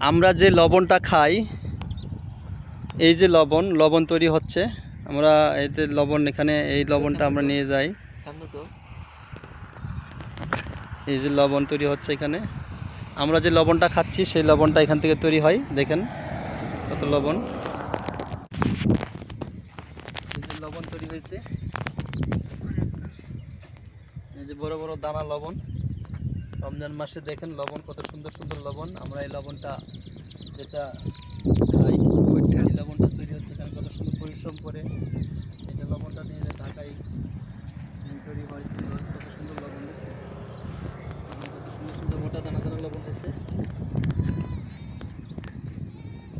আমরা যে লবণটা খাই, এই যে লবণ তৈরি হচ্ছে, আমরা এই যে লবণ এখানে এই লবণটা আমরা নিয়ে যাই। এই যে লবণ তৈরি হচ্ছে এখানে, আমরা যে লবণটা খাচ্ছি সেই লবণটা এখান থেকে তৈরি হয়। দেখেন কত লবণ, এই যে লবণ তৈরি হয়েছে, এই যে বড় বড় দানা লবণ। রমজান মাসে দেখেন লবণ কত সুন্দর সুন্দর লবণ। আমরা এই লবণটা যেটা খাই, এই লবণটা তৈরি হচ্ছে এখানে কত সুন্দর পরিশ্রম করে। এটা লবণটা নিয়ে যায় ঢাকায় তৈরি হয়। কত সুন্দর লবণ হচ্ছে, কত সুন্দর সুন্দর মোটা দানা দানা লবণ হচ্ছে।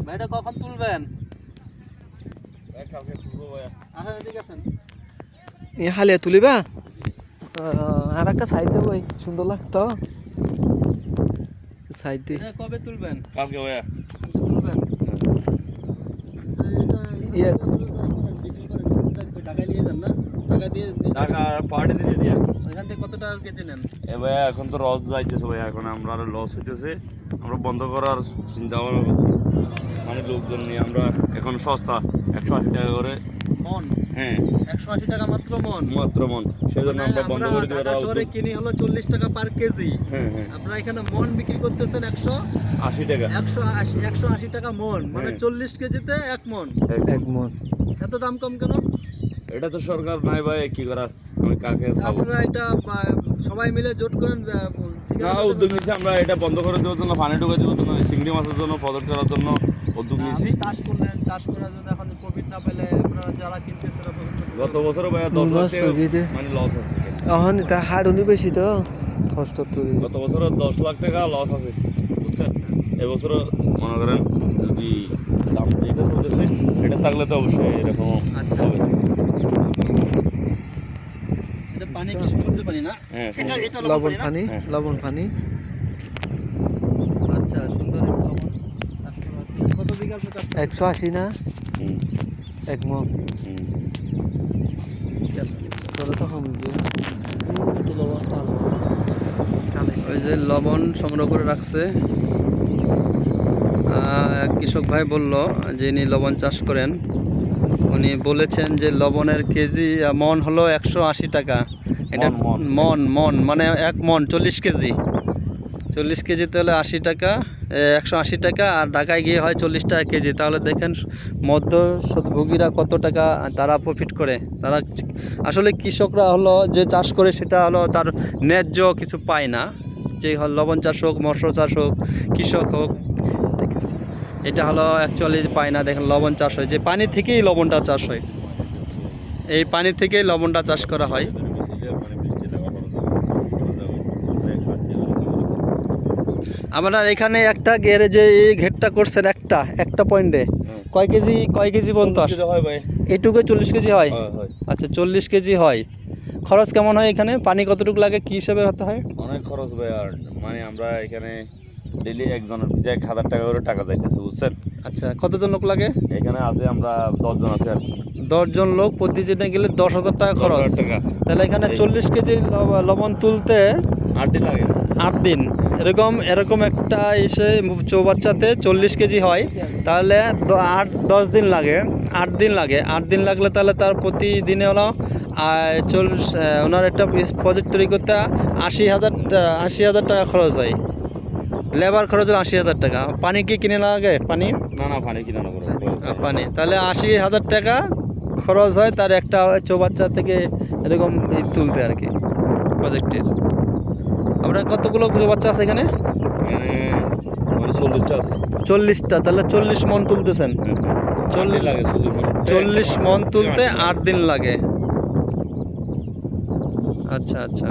ভাইটা কখন তুলবেন? আসেন এদিকে আসেন। হালিয়া তুলিবা আর একটা সাইড দেবো, সুন্দর লাগতো সাইড দিয়ে। কবে তুলবেন? কালকে ভাইয়া তুলবেন। ঢাকায় নিয়ে যান না? ঢাকা দিয়ে টাকা পার্টি দিয়ে দিয়া ওইখান থেকে কত টাকা কেজি নেন? এ ভাইয়া এখন তো লস যাইতেছে ভাইয়া, এখন আমরা আরো লস হইতেছে, আমরা বন্ধ করার চিন্তা ভাবনা করছি। মানে লোকজন নিয়ে আমরা এখন সস্তা 180 টাকা করে মন। হ্যাঁ 180 টাকা মাত্র মন। মাত্র মন, সেই জন্য আমরা বন্ধ করে ঢাকা দেওয়ার শহরে কিনি হলো 40 টাকা পার কেজি। হ্যাঁ হ্যাঁ আপনারা এখানে মন বিক্রি করতেছেন 80 টাকা 180 টাকা মন, মানে 40 কেজিতে 1 মন। এক মন এত দাম কম কেন? এটা তো সরকার নাই ভাই, কি করার, আমি কাকে খাবো। আপনারা এটা সবাই মিলে জোট করেন। না উদ্যোগ নিচ্ছি আমরা, এটা বন্ধ করে দেওয়ার জন্য, পানি ঢোকা দেওয়ার জন্য, চিংড়ি মাছের জন্য, পদক করার জন্য উদ্যোগ নিচ্ছি। চাষ করলেন, চাষ করার জন্য এখন কোভিড না পেলে আপনারা যারা কিনতেছে গত বছরও ভাইয়া 10 লাখ টাকা মানে লস আছে। এখন তা হারুনি বেশি তো কষ্ট তুলি। গত বছর 10 লাখ টাকা লস আছে, বুঝছেন। এবছর মনে করেন যদি দাম যেটা চলতেছে এটা থাকলে তো অবশ্যই এরকম আচ্ছা হবে। এটা পানি কি সমুদ্রের পানি না? হ্যাঁ এটা লবণ পানি, হ্যাঁ। লবণ পানি। আচ্ছা সুন্দর লবণ। কত বিঘা আপনি চাষ করেন? 180 না হুম, এক মন। হুম। চলো তো কম দিয়ে ওই যে লবণ সংগ্রহ করে রাখছে। এক কৃষক ভাই বলল যে ইনি লবণ চাষ করেন, উনি বলেছেন যে লবণের কেজি মন হলো 180 টাকা। এটা মন মন মানে 1 মন 40 কেজি। 40 কেজিতে হলে 80 টাকা, 180 টাকা। আর ঢাকায় গিয়ে হয় 40 টাকা কেজি। তাহলে দেখেন মধ্যস্বত্বভোগীরা কত টাকা তারা প্রফিট করে। তারা আসলে কৃষকরা হলো যে চাষ করে সেটা হলো তার ন্যায্য কিছু পায় না। যে লবণ চাষ হোক, মৎস্য চাষ হোক, কৃষক হোক, ঠিক আছে, এটা হলো অ্যাকচুয়ালি পায় না। দেখেন লবণ চাষ হয়, যে পানি থেকেই লবণটা চাষ হয়, এই পানি থেকেই লবণটা চাষ করা হয়। আপনার এখানে একটা গ্যারেজে এই ঘেরটা করছেন একটা পয়েন্টে কয় কেজি পর্যন্ত আসে? হয় ভাই এইটুকু 40 কেজি হয়? হয়। আচ্ছা 40 কেজি হয়। খরচ কেমন হয় এখানে? পানি কতটুকু লাগে, কী হিসাবে হতে হয়? অনেক খরচ ভাই। আর মানে আমরা এখানে ডেইলি একজনের পিছনে 1000 টাকা করে টাকা যাইতেছে, বুঝছেন। আচ্ছা কতজন লোক লাগে? এখানে আছে আমরা 10 জন আছে আর কি। 10 জন লোক, প্রতিদিনে গেলে 10,000 টাকা খরচ। 10,000 টাকা। তাহলে এখানে 40 কেজি লবণ তুলতে 8 দিন লাগে। 8 দিন। এরকম একটা এসে চৌবাচ্চাতে 40 কেজি হয়, তাহলে 8-10 দিন লাগে, 8 দিন লাগে। 8 দিন লাগলে তাহলে তার প্রতিদিনে হলো ওনার একটা প্রজেক্ট তৈরি করতে 80,000 টাকা খরচ হয়। লেবার খরচ হলো 80,000 টাকা। পানি কি কিনে লাগে? পানি না পানি কিনা না করে পানি তাহলে 80,000 টাকা খরচ হয় তার একটা চৌবাচ্চা থেকে এরকম তুলতে আর কি প্রজেক্টের। আপনার কতগুলো চৌবাচ্চা আছে এখানে? এখানে মানে 40টা আছে। 40টা, তাহলে 40 মন তুলতেছেন। 40 লাগে 40 মন তুলতে 8 দিন লাগে। আচ্ছা আচ্ছা।